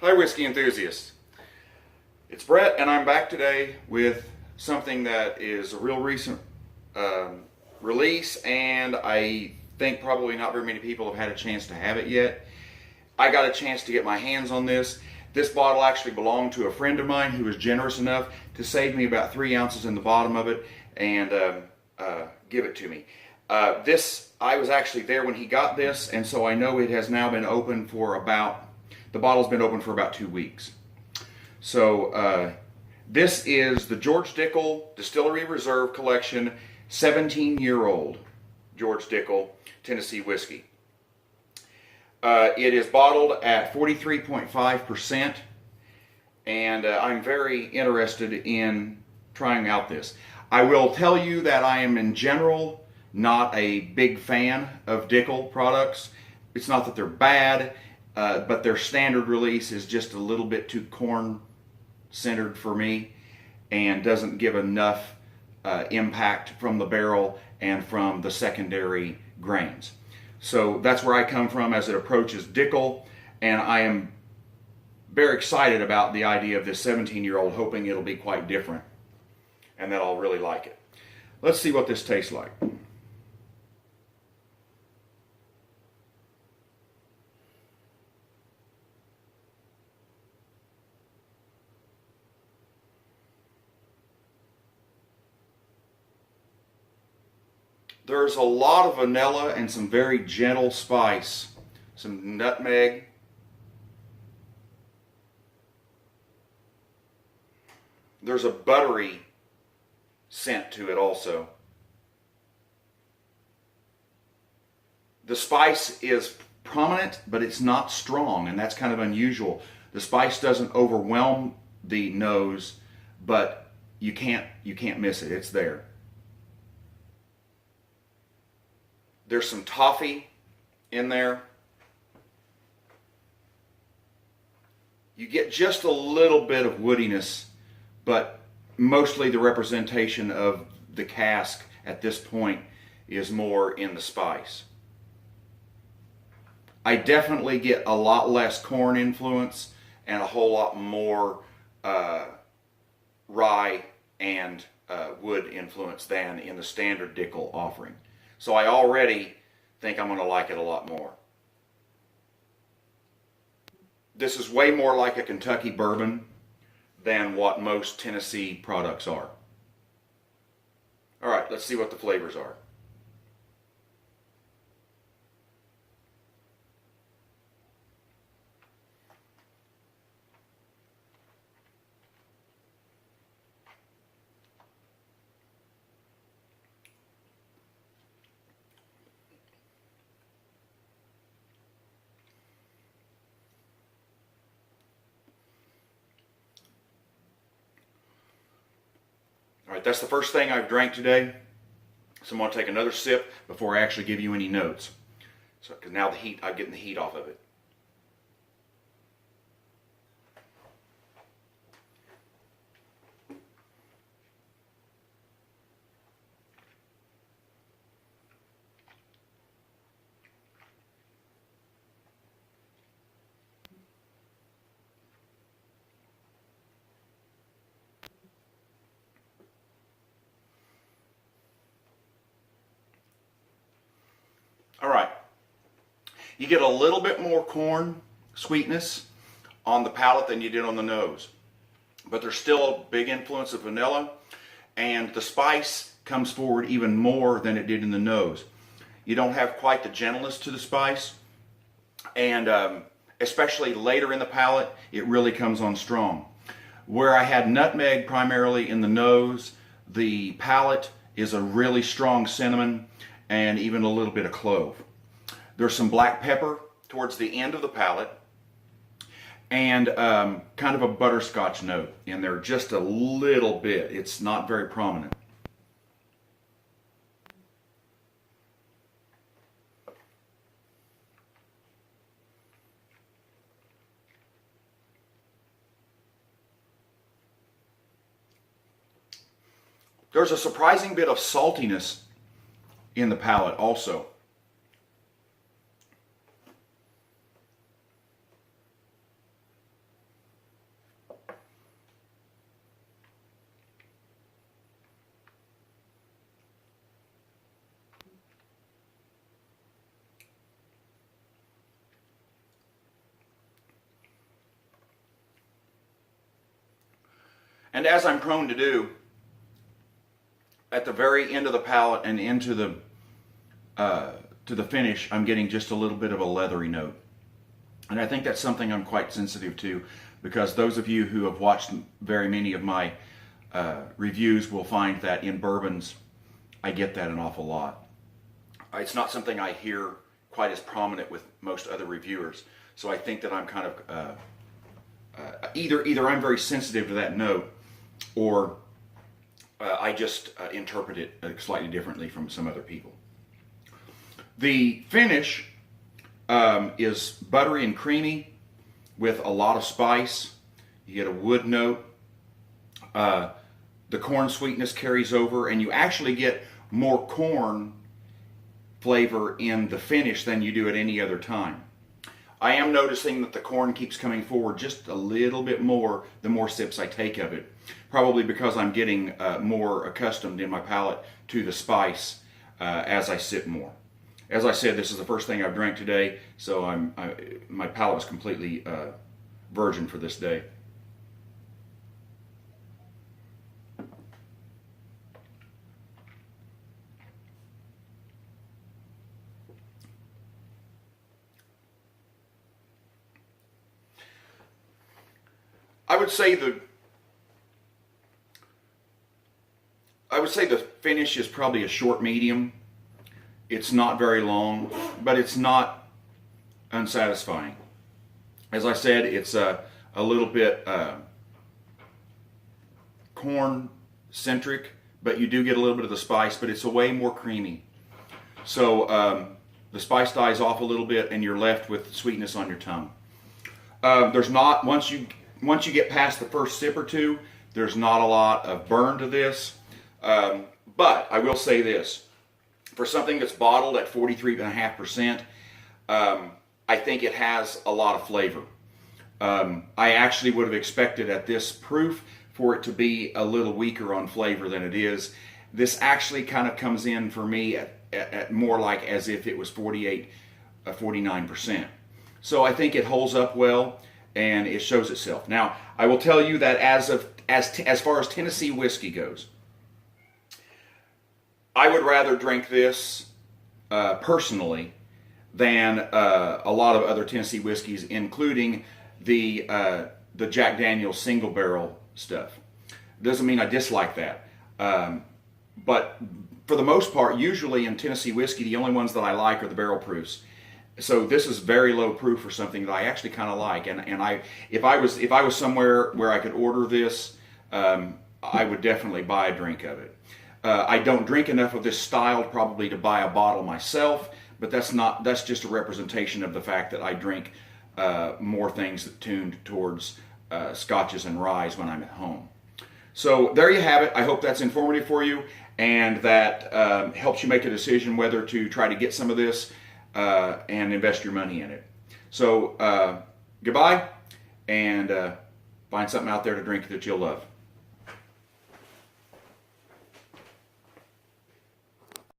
Hi whiskey enthusiasts, it's Brett and I'm back today with something that is a real recent release, and I think probably not very many people have had a chance to have it yet. I got a chance to get my hands on this. This bottle actually belonged to a friend of mine who was generous enough to save me about 3 ounces in the bottom of it and give it to me. I was actually there when he got this, and so I know it has now been open for the bottle's been open for about 2 weeks. So this is the George Dickel Distillery Reserve Collection 17-year-old George Dickel Tennessee whiskey. It is bottled at 43.5%, and I'm very interested in trying out this. I will tell you that I am in general not a big fan of Dickel products. It's not that they're bad, but their standard release is just a little bit too corn-centered for me and doesn't give enough impact from the barrel and from the secondary grains. So that's where I come from as it approaches Dickel, and I am very excited about the idea of this 17-year-old, hoping it'll be quite different and that I'll really like it. Let's see what this tastes like. There's a lot of vanilla and some very gentle spice, some nutmeg. There's a buttery scent to it also. The spice is prominent, but it's not strong, and that's kind of unusual. The spice doesn't overwhelm the nose, but you can't miss it. It's there. There's some toffee in there. You get just a little bit of woodiness, but mostly the representation of the cask at this point is more in the spice. I definitely get a lot less corn influence and a whole lot more rye and wood influence than in the standard Dickel offering. So I already think I'm going to like it a lot more. This is way more like a Kentucky bourbon than what most Tennessee products are. All right, let's see what the flavors are. All right, that's the first thing I've drank today. So I'm going to take another sip before I actually give you any notes. So, because now I'm getting the heat off of it. All right, you get a little bit more corn sweetness on the palate than you did on the nose, but there's still a big influence of vanilla, and the spice comes forward even more than it did in the nose. You don't have quite the gentleness to the spice, and especially later in the palate, it really comes on strong. Where I had nutmeg primarily in the nose, the palate is a really strong cinnamon and even a little bit of clove. There's some black pepper towards the end of the palate, and kind of a butterscotch note in there, just a little bit. It's not very prominent. There's a surprising bit of saltiness in the palate also. And as I'm prone to do, at the very end of the palate and into the to the finish, I'm getting just a little bit of a leathery note. And I think that's something I'm quite sensitive to, because those of you who have watched very many of my reviews will find that in bourbons, I get that an awful lot. It's not something I hear quite as prominent with most other reviewers. So I think that I'm kind of, either I'm very sensitive to that note, or I just interpret it slightly differently from some other people. The finish is buttery and creamy with a lot of spice. You get a wood note. The corn sweetness carries over, and you actually get more corn flavor in the finish than you do at any other time. I am noticing that the corn keeps coming forward just a little bit more the more sips I take of it. Probably because I'm getting more accustomed in my palate to the spice as I sip more. As I said, this is the first thing I've drank today, so my palate was completely virgin for this day. I would say the finish is probably a short medium. It's not very long, but it's not unsatisfying. As I said, it's a little bit corn-centric, but you do get a little bit of the spice, but it's way more creamy. So the spice dies off a little bit, and you're left with sweetness on your tongue. There's not, once you get past the first sip or two, there's not a lot of burn to this. But I will say this. For something that's bottled at 43.5%, I think it has a lot of flavor. I actually would have expected at this proof for it to be a little weaker on flavor than it is. This actually kind of comes in for me at more like as if it was 49%. So I think it holds up well, and it shows itself. Now, I will tell you that as far as Tennessee whiskey goes, I would rather drink this personally than a lot of other Tennessee whiskeys, including the Jack Daniel's single barrel stuff. Doesn't mean I dislike that, but for the most part, usually in Tennessee whiskey, the only ones that I like are the barrel proofs. So this is very low proof for something that I actually kind of like, and if I was somewhere where I could order this, I would definitely buy a drink of it. I don't drink enough of this style probably to buy a bottle myself, but that's just a representation of the fact that I drink more things that tuned towards scotches and ryes when I'm at home. So there you have it. I hope that's informative for you, and that helps you make a decision whether to try to get some of this and invest your money in it. So goodbye, and find something out there to drink that you'll love.